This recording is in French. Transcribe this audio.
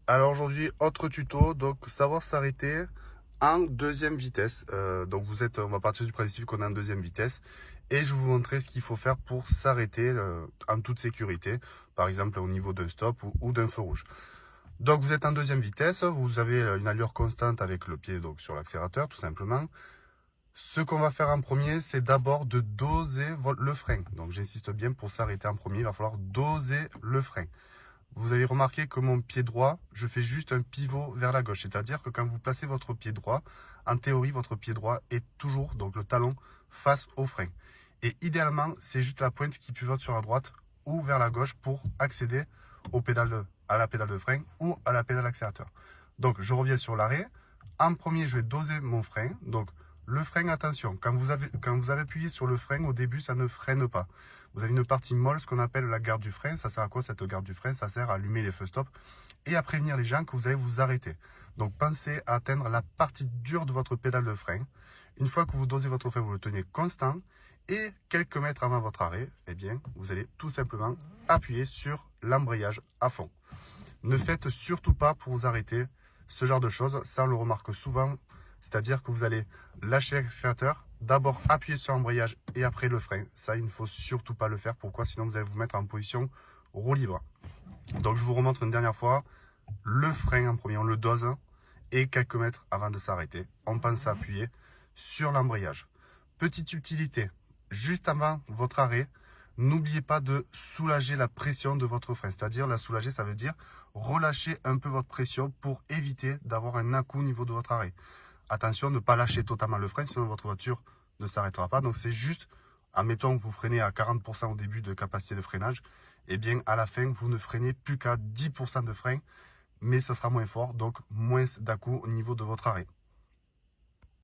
Alors aujourd'hui, autre tuto, donc savoir s'arrêter en deuxième vitesse. Donc on va partir du principe qu'on est en deuxième vitesse et je vais vous montrer ce qu'il faut faire pour s'arrêter en toute sécurité, par exemple au niveau d'un stop ou d'un feu rouge. Donc vous êtes en deuxième vitesse, vous avez une allure constante avec le pied donc sur l'accélérateur tout simplement. Ce qu'on va faire en premier, c'est d'abord de doser le frein. Donc j'insiste bien, pour s'arrêter en premier, il va falloir doser le frein. Vous avez remarqué que mon pied droit, je fais juste un pivot vers la gauche. C'est-à-dire que quand vous placez votre pied droit, en théorie, votre pied droit est toujours, donc le talon, face au frein. Et idéalement, c'est juste la pointe qui pivote sur la droite ou vers la gauche pour accéder à la pédale de frein ou à la pédale d'accélérateur. Donc, je reviens sur l'arrêt. En premier, je vais doser mon frein. Donc, le frein, attention, quand vous avez appuyé sur le frein, au début, ça ne freine pas. Vous avez une partie molle, ce qu'on appelle la garde du frein. Ça sert à quoi cette garde du frein? Ça sert à allumer les feux stop et à prévenir les gens que vous allez vous arrêter. Donc pensez à atteindre la partie dure de votre pédale de frein. Une fois que vous dosez votre frein, vous le tenez constant et quelques mètres avant votre arrêt, eh bien, vous allez tout simplement appuyer sur l'embrayage à fond. Ne faites surtout pas pour vous arrêter ce genre de choses. Ça, on le remarque souvent. C'est-à-dire que vous allez lâcher l'accélérateur, d'abord appuyer sur l'embrayage et après le frein. Ça, il ne faut surtout pas le faire. Pourquoi? Sinon, vous allez vous mettre en position roue libre. Donc, je vous remontre une dernière fois. Le frein en premier, on le dose et quelques mètres avant de s'arrêter, on pense à appuyer sur l'embrayage. Petite utilité, juste avant votre arrêt, n'oubliez pas de soulager la pression de votre frein. C'est-à-dire, la soulager, ça veut dire relâcher un peu votre pression pour éviter d'avoir un à-coup au niveau de votre arrêt. Attention, ne pas lâcher totalement le frein, sinon votre voiture ne s'arrêtera pas. Donc c'est juste, admettons que vous freinez à 40% au début de capacité de freinage, et bien à la fin, vous ne freinez plus qu'à 10% de frein, mais ça sera moins fort, donc moins d'à-coup au niveau de votre arrêt.